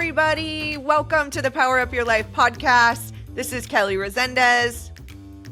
everybody. Welcome to the Power Up Your Life podcast. This is Kelly Resendez.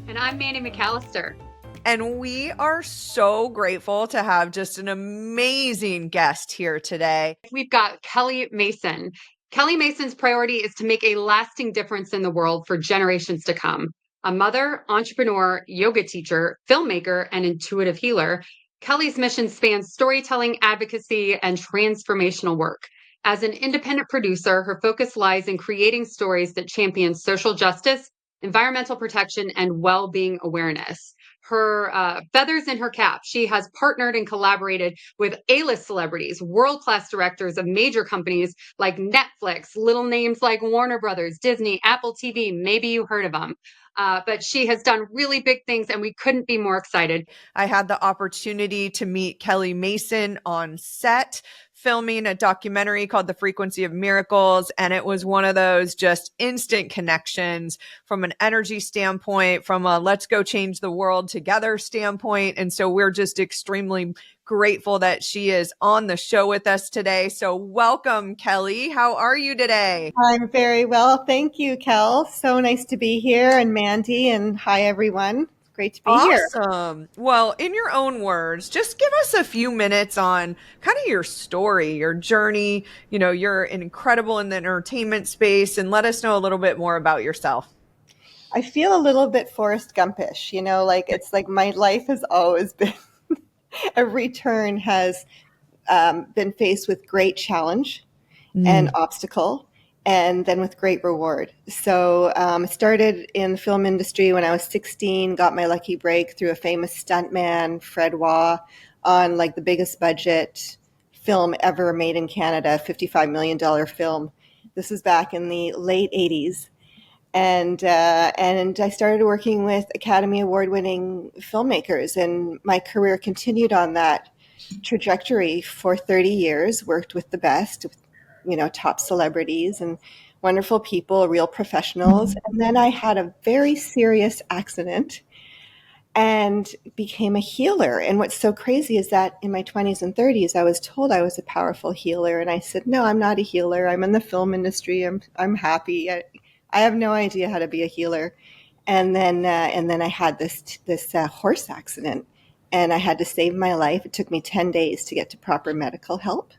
And I'm Mandy McAllister. And we are so grateful to have just an amazing guest here today. We've got Kelly Mason. Kelly Mason's priority is to make a lasting difference in the world for generations to come. A mother, entrepreneur, yoga teacher, filmmaker, and intuitive healer, Kelly's mission spans storytelling, advocacy, and transformational work. As an independent producer, her focus lies in creating stories that champion social justice, environmental protection, and well-being awareness. Her feathers in her cap. She has partnered and collaborated with A-list celebrities, world-class directors of major companies like Netflix, little names like Warner Brothers, Disney, Apple TV. Maybe you heard of them. But she has done really big things, and we couldn't be more excited. I had the opportunity to meet Kelly Mason on set, filming a documentary called The Frequency of Miracles. And it was one of those just instant connections from an energy standpoint, from a let's go change the world together standpoint. And so we're just extremely grateful that she is on the show with us today. So welcome, Kelly. How are you today? I'm very well. Thank you, Kel. So nice to be here. And Mandy, and hi, everyone. Great to be here. Awesome. Well, in your own words, just give us a few minutes on kind of your story, your journey. You know, you're incredible in the entertainment space, and let us know a little bit more about yourself. I feel a little bit Forrest Gumpish, like it's like my life has always been, every turn has been faced with great challenge and obstacle, and then with great reward. So I started in the film industry when I was 16, got my lucky break through a famous stuntman, Fred Waugh, on like the biggest budget film ever made in Canada, $55 million film. This was back in the late 80s. And I started working with Academy Award-winning filmmakers, and my career continued on that trajectory for 30 years, worked with the best, top celebrities and wonderful people, real professionals. And then I had a very serious accident and became a healer. And what's so crazy is that in my 20s and 30s, I was told I was a powerful healer. And I said, no, I'm not a healer. I'm in the film industry. I'm happy. I have no idea how to be a healer. And then I had this horse accident, and I had to save my life. It took me 10 days to get to proper medical help.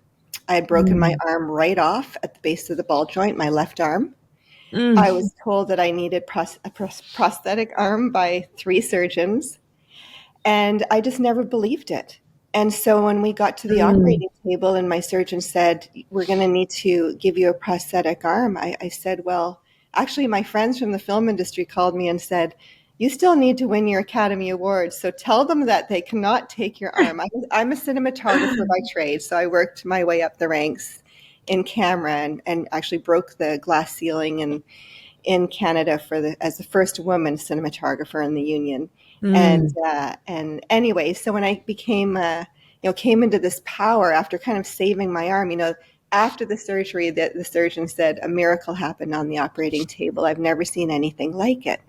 I had broken my arm right off at the base of the ball joint, my left arm. I was told that I needed a prosthetic arm by 3 surgeons, and I just never believed it. And so when we got to the operating table and my surgeon said, we're going to need to give you a prosthetic arm, I said, well, actually, my friends from the film industry called me and said, you still need to win your Academy Awards, so tell them that they cannot take your arm. I'm a cinematographer by trade, so I worked my way up the ranks in camera and actually broke the glass ceiling in Canada as the first woman cinematographer in the union. And anyway, so when I came into this power after kind of saving my arm, after the surgery, the surgeon said a miracle happened on the operating table. I've never seen anything like it.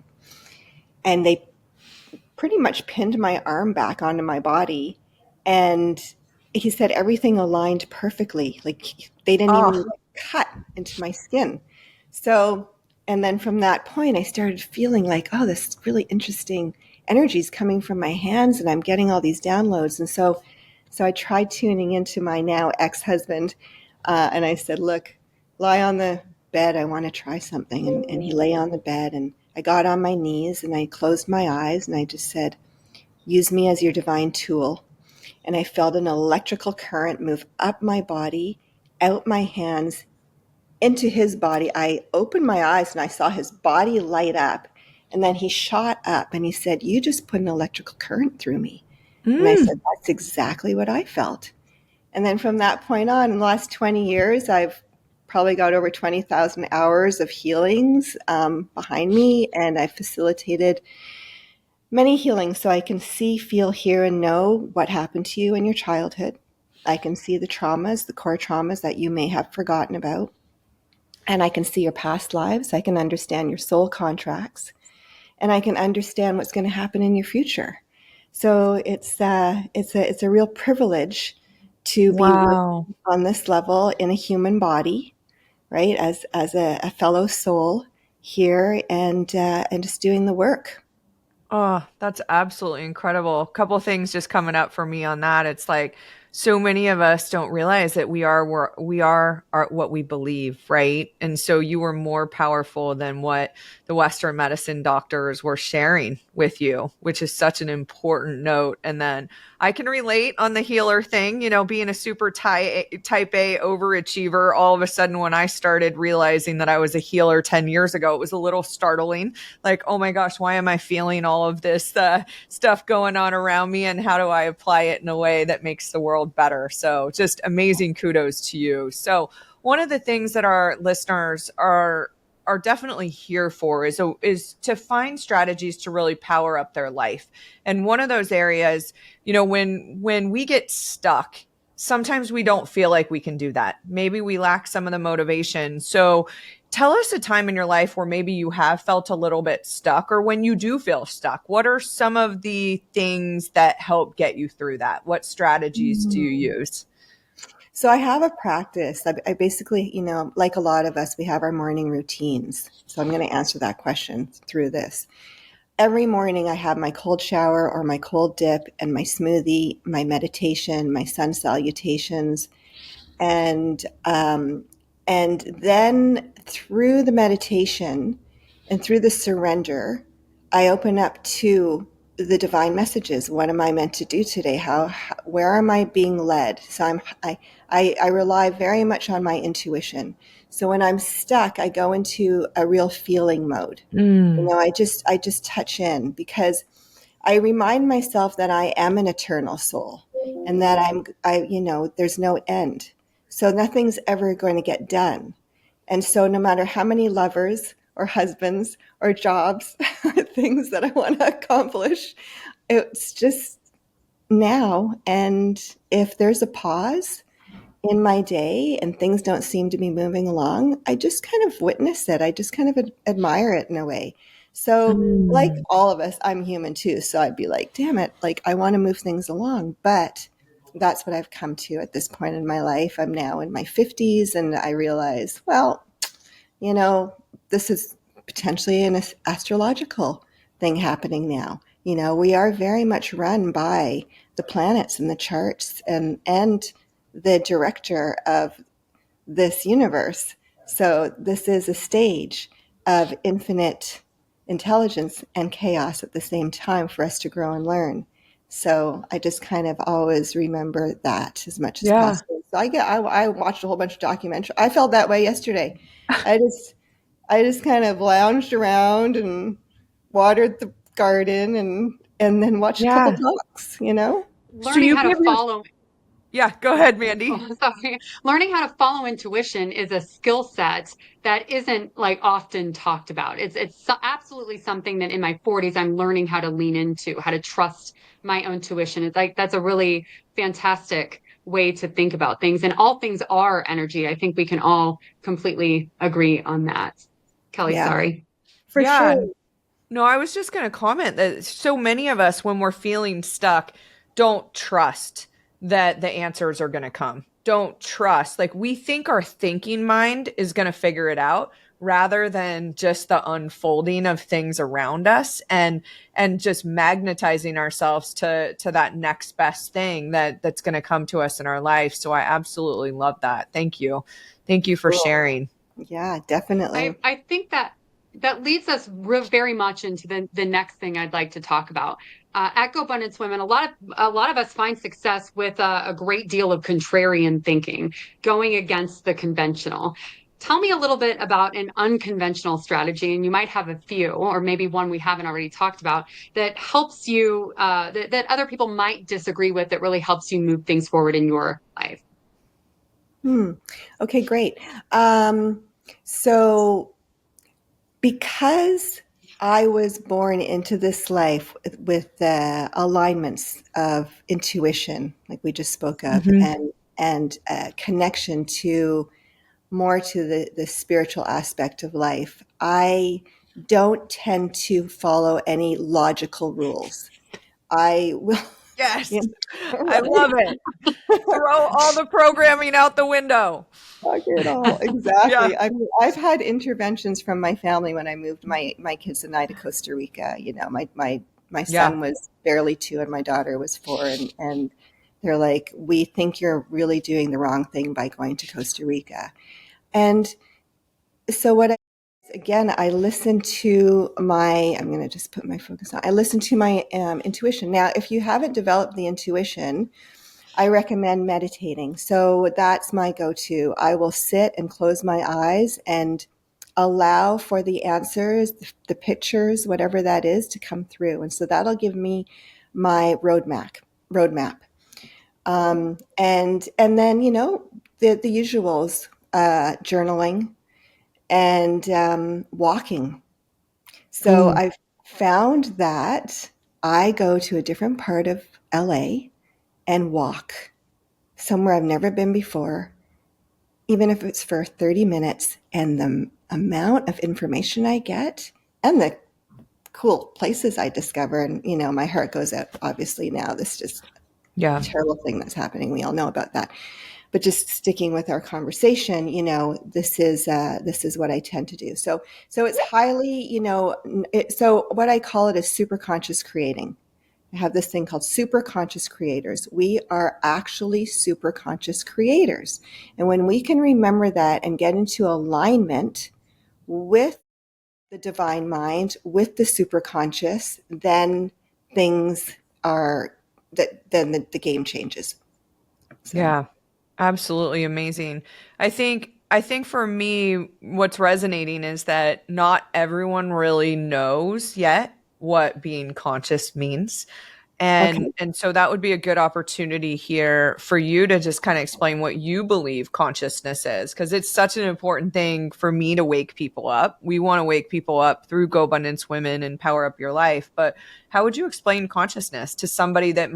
And they pretty much pinned my arm back onto my body. And he said everything aligned perfectly. Like they didn't even cut into my skin. So, and then from that point, I started feeling like, oh, this really interesting energy is coming from my hands, and I'm getting all these downloads. And so I tried tuning into my now ex-husband, and I said, look, lie on the bed. I want to try something. And he lay on the bed, and I got on my knees and I closed my eyes and I just said, use me as your divine tool. And I felt an electrical current move up my body, out my hands, into his body. I opened my eyes and I saw his body light up. And then he shot up and he said, you just put an electrical current through me. And I said, that's exactly what I felt. And then from that point on, in the last 20 years, I've probably got over 20,000 hours of healings behind me, and I've facilitated many healings so I can see, feel, hear, and know what happened to you in your childhood. I can see the traumas, the core traumas that you may have forgotten about, and I can see your past lives. I can understand your soul contracts, and I can understand what's going to happen in your future. So it's a real privilege to be working on this level in a human body. right? As a fellow soul here, and just doing the work. Oh, that's absolutely incredible. A couple things just coming up for me on that. It's like so many of us don't realize that we are what we believe, right? And so you were more powerful than what the Western medicine doctors were sharing with you, which is such an important note. And then I can relate on the healer thing, being a super type A overachiever. All of a sudden, when I started realizing that I was a healer 10 years ago, it was a little startling. Like, oh my gosh, why am I feeling all of this stuff going on around me, and how do I apply it in a way that makes the world better? So just amazing kudos to you. So one of the things that our listeners are definitely here for is to find strategies to really power up their life. And one of those areas, when we get stuck, sometimes we don't feel like we can do that. Maybe we lack some of the motivation. So tell us a time in your life where maybe you have felt a little bit stuck, or when you do feel stuck, what are some of the things that help get you through that? What strategies do you use? So I have a practice. I basically, like a lot of us, we have our morning routines. So I'm going to answer that question through this. Every morning I have my cold shower or my cold dip and my smoothie, my meditation, my sun salutations, and then through the meditation and through the surrender, I open up to the divine messages. What am I meant to do today? Where am I being led? So I rely very much on my intuition. So when I'm stuck, I go into a real feeling mode. I just touch in, because I remind myself that I am an eternal soul, and that there's no end. So nothing's ever going to get done. And so no matter how many lovers or husbands or jobs or things that I want to accomplish, it's just now. And if there's a pause in my day and things don't seem to be moving along, I just kind of witness it. I just kind of admire it in a way. So, like all of us, I'm human too. So I'd be like, damn it, like I want to move things along. But that's what I've come to at this point in my life. I'm now in my 50s, and I realize, well, this is potentially an astrological thing happening now. We are very much run by the planets and the charts and the director of this universe. So this is a stage of infinite intelligence and chaos at the same time for us to grow and learn. So I just kind of always remember that as much as Yeah. possible. So I watched a whole bunch of documentaries. I felt that way yesterday. I just kind of lounged around and watered the garden, and then watched a couple Yeah. docs. So Learning you how to give your, follow yeah, go ahead, Mandy. Oh, sorry. Learning how to follow intuition is a skill set that isn't like often talked about. Absolutely something that in my 40s I'm learning how to lean into, how to trust my own intuition. It's like that's a really fantastic way to think about things. And all things are energy. I think we can all completely agree on that. Kelly, Yeah, sorry. for Yeah. sure. No, I was just going to comment that so many of us, when we're feeling stuck, don't trust that the answers are going to come. Don't trust. Like, we think our thinking mind is going to figure it out, rather than just the unfolding of things around us, and just magnetizing ourselves to that next best thing that's going to come to us in our life. So I absolutely love that. Thank you. Thank you for Cool. sharing. Yeah, definitely. I think that leads us very much into the next thing I'd like to talk about. At GoBundance Women, a lot of us find success with a great deal of contrarian thinking, going against the conventional. Tell me a little bit about an unconventional strategy, and you might have a few, or maybe one we haven't already talked about, that helps you, that other people might disagree with, that really helps you move things forward in your life. Okay, great. So because I was born into this life with the alignments of intuition, like we just spoke of, Mhm. and connection to more to the spiritual aspect of life, I don't tend to follow any logical rules. I will Yes. You I know, love it. Throw all the programming out the window. Fuck it all. Yeah. Exactly. I mean, I've had interventions from my family when I moved my kids and I to Costa Rica. You know, my Yeah. son was barely 2 and my daughter was 4, and they're like, we think you're really doing the wrong thing by going to Costa Rica. And so what I again, I listen to my, I'm going to just put my focus on, I listen to my intuition. Now, if you haven't developed the intuition, I recommend meditating. So that's my go-to. I will sit and close my eyes and allow for the answers, the pictures, whatever that is, to come through. And so that'll give me my roadmap. And then, you know, the usuals, journaling and walking. So Ooh. I've found that I go to a different part of LA and walk somewhere I've never been before, even if it's for 30 minutes, and the amount of information I get and the cool places I discover. And, you know, my heart goes out, obviously, now. This just Yeah. terrible thing that's happening. We all know about that. But just sticking with our conversation, you know, this is what I tend to do. So it's highly, you know, so what I call it is superconscious creating. I have this thing called superconscious creators. We are actually superconscious creators. And when we can remember that and get into alignment with the divine mind, with the superconscious, then things are, then the game changes. So. Yeah. Absolutely amazing. I think for me what's resonating is that not everyone really knows yet what being conscious means. Okay. And so that would be a good opportunity here for you to just kind of explain what you believe consciousness is, because it's such an important thing for me to wake people up. We want to wake people up through GoBundance Women and Power Up Your Life. But how would you explain consciousness to somebody that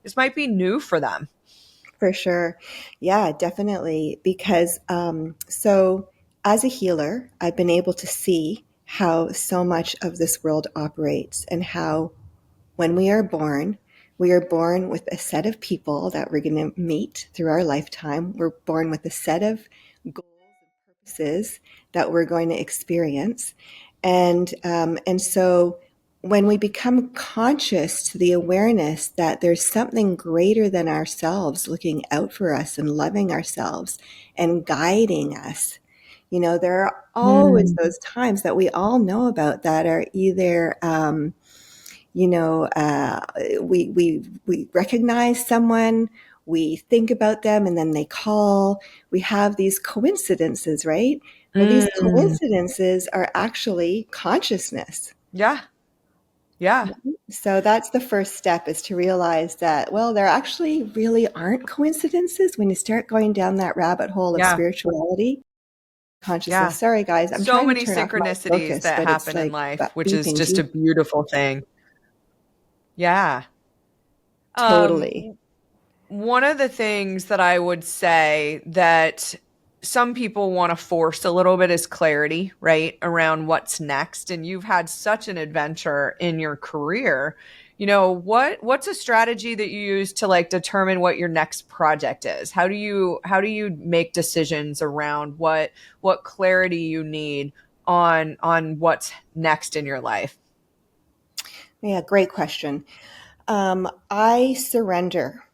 this might be new for them? For sure. Yeah, definitely. Because so as a healer, I've been able to see how so much of this world operates, and how when we are born with a set of people that we're going to meet through our lifetime. We're born with a set of goals and purposes that we're going to experience. And so when we become conscious to the awareness that there's something greater than ourselves looking out for us and loving ourselves and guiding us, you know, there are always Mm. those times that we all know about that are either, you know, we recognize someone, we think about them, and then they call. We have these coincidences, right? Well, these Mm. coincidences are actually consciousness. Yeah. Yeah. So that's the first step, is to realize that, well, there actually really aren't coincidences when you start going down that rabbit hole of Yeah. spirituality, Yeah. consciousness. Sorry, guys, I'm So trying to many turn off my synchronicities focus, that but it's happen in like life, which is beeping, just a beep. beautiful thing. Yeah. Um, Totally. One of the things that I would say that some people want to force a little bit is clarity, right? Around what's next. And you've had such an adventure in your career. You know, what's a strategy that you use to like determine what your next project is? How do you make decisions around what clarity you need on what's next in your life? Yeah, great question. I surrender.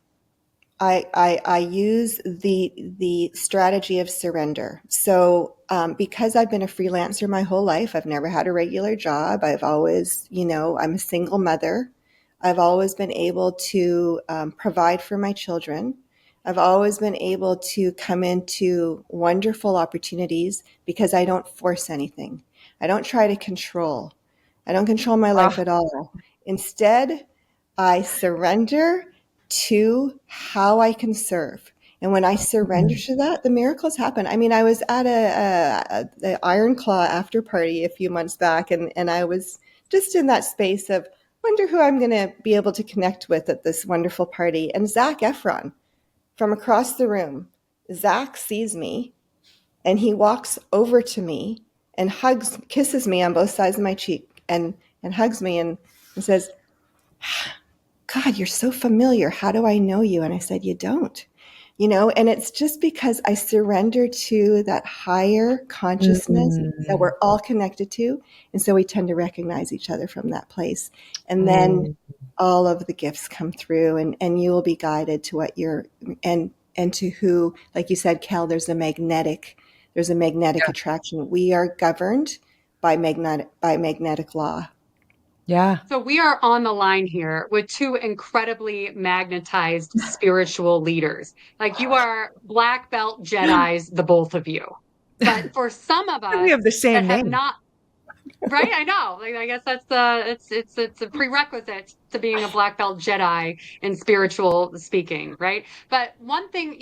I use the strategy of surrender. So because I've been a freelancer my whole life, I've never had a regular job. I've always, you know, I'm a single mother. I've always been able to provide for my children. I've always been able to come into wonderful opportunities because I don't force anything. I don't try to control. I don't control my life Ah, at all. Instead, I surrender to how I can serve. And when I surrender to that, the miracles happen. I mean, I was at a Iron Claw after party a few months back, and I was just in that space of wonder who I'm going to be able to connect with at this wonderful party. And Zac Efron from across the room, Zac sees me and he walks over to me and kisses me on both sides of my cheek, and hugs me and says, God, you're so familiar. How do I know you? And I said, you don't. And it's just because I surrender to that higher consciousness that we're all connected to. And so we tend to recognize each other from that place. And then all of the gifts come through, and you will be guided to what you're, and to who, like you said, Kel, there's a magnetic attraction. We are governed by magnetic law. Yeah. So we are on the line here with two incredibly magnetized spiritual leaders. Like, you are black belt Jedis, the both of you. But for some of We us have the that same have name. not, right? I know. Like, I guess that's it's a prerequisite to being a black belt Jedi in spiritual speaking, right? But one thing,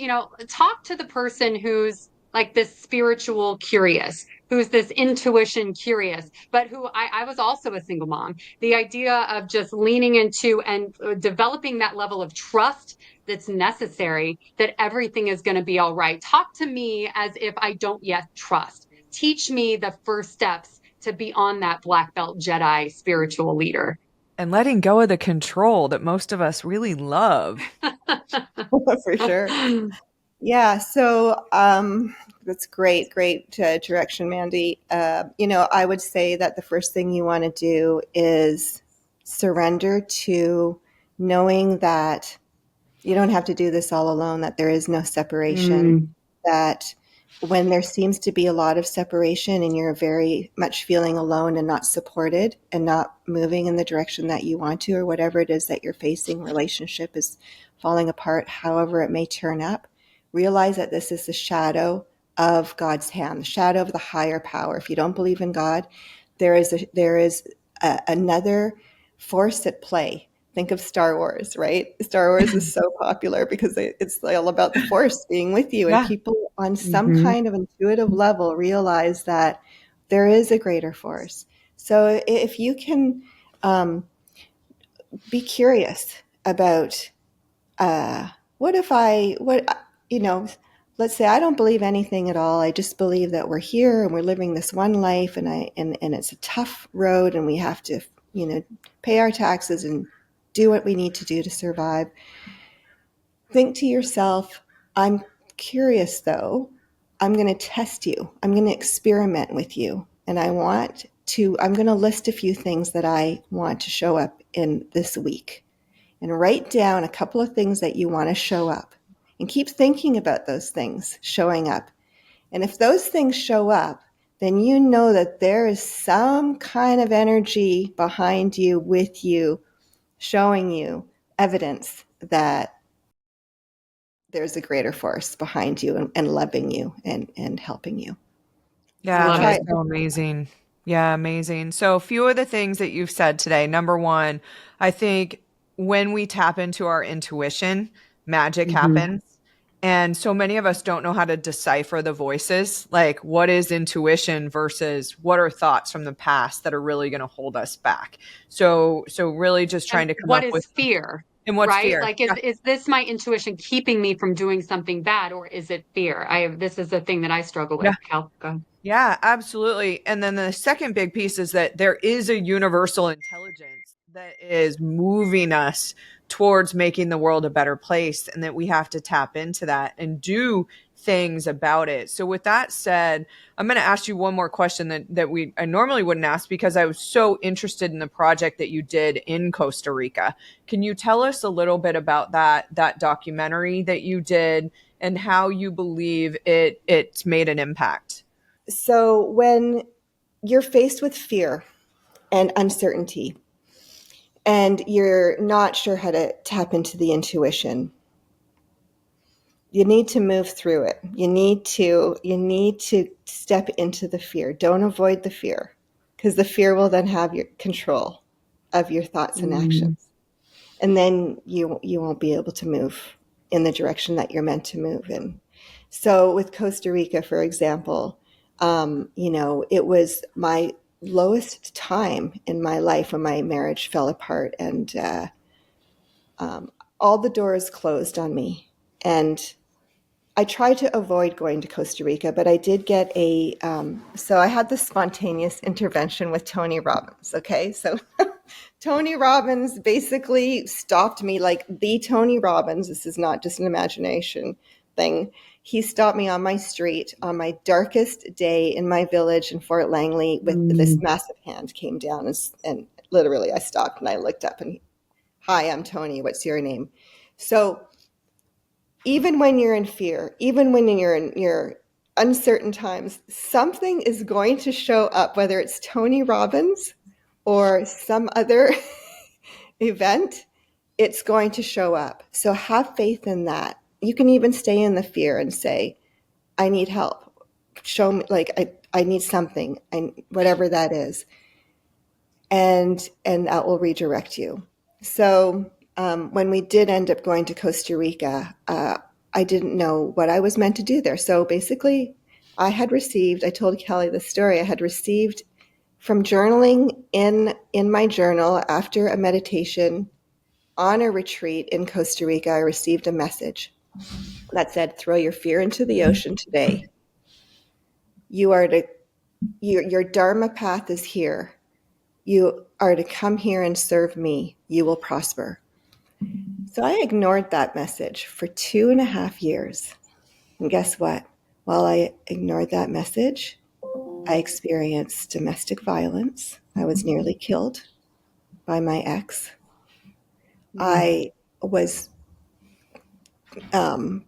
talk to the person who's like this spiritual curious, who's this intuition curious, but who I was also a single mom. The idea of just leaning into and developing that level of trust that's necessary, that everything is going to be all right. Talk to me as if I don't yet trust. Teach me the first steps to be on that black belt Jedi spiritual leader. And letting go of the control that most of us really love. For sure. Yeah. So that's great direction, Mandy. I would say that the first thing you want to do is surrender to knowing that you don't have to do this all alone, that there is no separation, that when there seems to be a lot of separation and you're very much feeling alone and not supported and not moving in the direction that you want to, or whatever it is that you're facing, relationship is falling apart, however it may turn up, realize that this is the shadow of God's hand, the shadow of the higher power. If you don't believe in God, there is another force at play. Think of Star Wars, right? Star Wars is so popular because it's all about the Force being with you. And people on some kind of intuitive level realize that there is a greater force. So if you can be curious about let's say I don't believe anything at all. I just believe that we're here and we're living this one life, and it's a tough road, and we have to, pay our taxes and do what we need to do to survive. Think to yourself, I'm curious though. I'm going to test you. I'm going to experiment with you. And I'm going to list a few things that I want to show up in this week, and write down a couple of things that you want to show up, and keep thinking about those things showing up. And if those things show up, then you know that there is some kind of energy behind you, with you, showing you evidence that there's a greater force behind you, and loving you, and helping you. Yeah, Love that's it. so amazing. Yeah, amazing. So, a few of the things that you've said today. Number one, I think when we tap into our intuition, magic happens. And so many of us don't know how to decipher the voices. Like, what is intuition versus what are thoughts from the past that are really going to hold us back? So really just trying And to come what up is with, fear? and what's Right? fear? Like, Yeah. is this my intuition keeping me from doing something bad, or is it fear? This is the thing that I struggle Yeah. with. Cal, go ahead. Yeah, absolutely. And then the second big piece is that there is a universal intelligence that is moving us towards making the world a better place, and that we have to tap into that and do things about it. So with that said, I'm going to ask you one more question that I normally wouldn't ask, because I was so interested in the project that you did in Costa Rica. Can you tell us a little bit about that documentary that you did, and how you believe it's made an impact? So when you're faced with fear and uncertainty, and you're not sure how to tap into the intuition, you need to move through it. You need to step into the fear. Don't avoid the fear, because the fear will then have your control of your thoughts and actions. And then you won't be able to move in the direction that you're meant to move in. So with Costa Rica, for example, it was my lowest time in my life when my marriage fell apart, and all the doors closed on me. And I tried to avoid going to Costa Rica, but I did get so I had this spontaneous intervention with Tony Robbins. Okay. So Tony Robbins basically stopped me, like the Tony Robbins. This is not just an imagination thing. He stopped me on my street on my darkest day in my village in Fort Langley with this massive hand came down and literally I stopped and I looked up and, hi, I'm Tony. What's your name? So even when you're in fear, even when you're in your uncertain times, something is going to show up, whether it's Tony Robbins or some other event, it's going to show up. So have faith in that. You can even stay in the fear and say, I need help. Show me, like, I need something, whatever that is. And that will redirect you. So when we did end up going to Costa Rica, I didn't know what I was meant to do there. So basically, I told Kelly the story, I had received from journaling in my journal after a meditation on a retreat in Costa Rica, I received a message that said, throw your fear into the ocean today. Your Dharma path is here. You are to come here and serve me. You will prosper. So I ignored that message for 2.5 years. And guess what? While I ignored that message, I experienced domestic violence. I was nearly killed by my ex. I was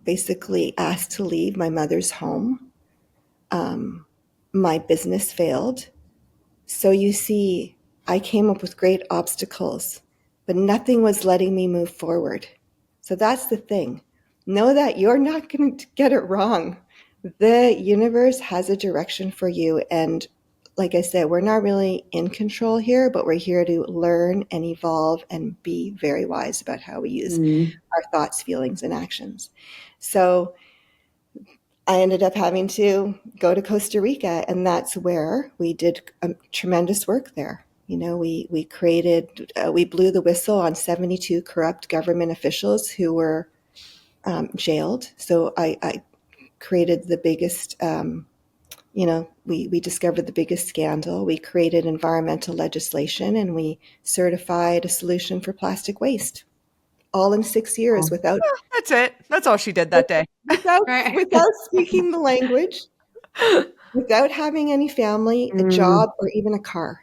basically asked to leave my mother's home. My business failed. So you see, I came up with great obstacles, but nothing was letting me move forward. So that's the thing. Know that you're not going to get it wrong. The universe has a direction for you. And like I said, we're not really in control here, but we're here to learn and evolve and be very wise about how we use our thoughts, feelings, and actions. So I ended up having to go to Costa Rica, and that's where we did tremendous work there. You know, we blew the whistle on 72 corrupt government officials who were jailed. So I created the biggest, we discovered the biggest scandal. We created environmental legislation, and we certified a solution for plastic waste, all in 6 years without. That's it. That's all she did that day. Without speaking the language, without having any family, a job, or even a car.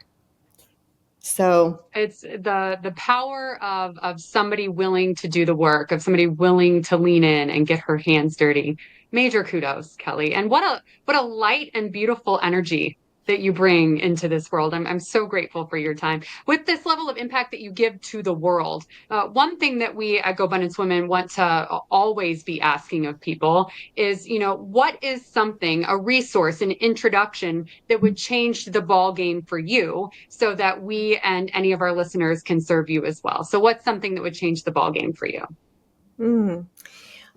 So it's the power of somebody willing to do the work, of somebody willing to lean in and get her hands dirty. Major kudos, Kelly. And what a light and beautiful energy that you bring into this world. I'm so grateful for your time. With this level of impact that you give to the world, one thing that we at GoBundance Women want to always be asking of people is, what is something, a resource, an introduction that would change the ball game for you so that we and any of our listeners can serve you as well? So what's something that would change the ball game for you?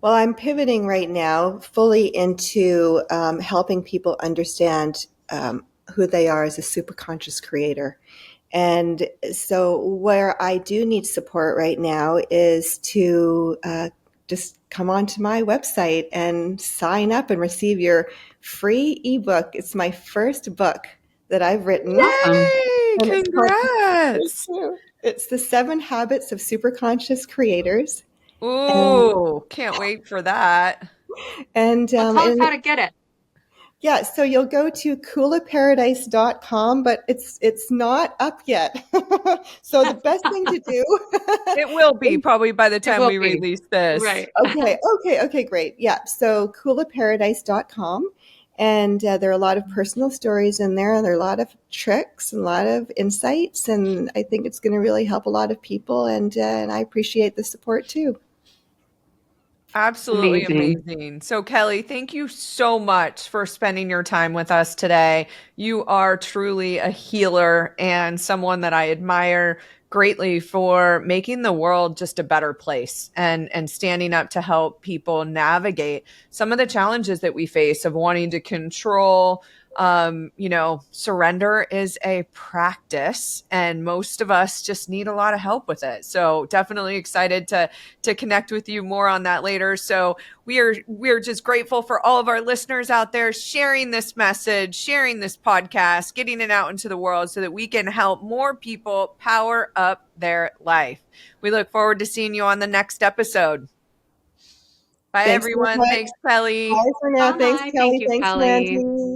Well, I'm pivoting right now fully into helping people understand who they are as a superconscious creator. And so where I do need support right now is to just come onto my website and sign up and receive your free ebook. It's my first book that I've written. Yay! Congrats! It's the 7 Habits of Superconscious Creators. Ooh, can't wait for that. And tell us how to get it. Yeah, so you'll go to coolaparadise.com, but it's not up yet. So the best thing to do. It will be probably by the time we release this. Right. Okay, great. Yeah, so coolaparadise.com. And there are a lot of personal stories in there. There are a lot of tricks and a lot of insights. And I think it's going to really help a lot of people. And I appreciate the support too. Absolutely amazing. So Kelly, thank you so much for spending your time with us today. You are truly a healer and someone that I admire greatly for making the world just a better place and standing up to help people navigate some of the challenges that we face of wanting to control Surrender is a practice, and most of us just need a lot of help with it. So definitely excited to connect with you more on that later. So we're just grateful for all of our listeners out there sharing this message, sharing this podcast, getting it out into the world so that we can help more people power up their life. We look forward to seeing you on the next episode. Bye, Thanks, everyone. Kelly. Thanks, Kelly. Bye for now. Bye. Thanks, Thank Kelly. you, Thanks, Kelly. Mandy.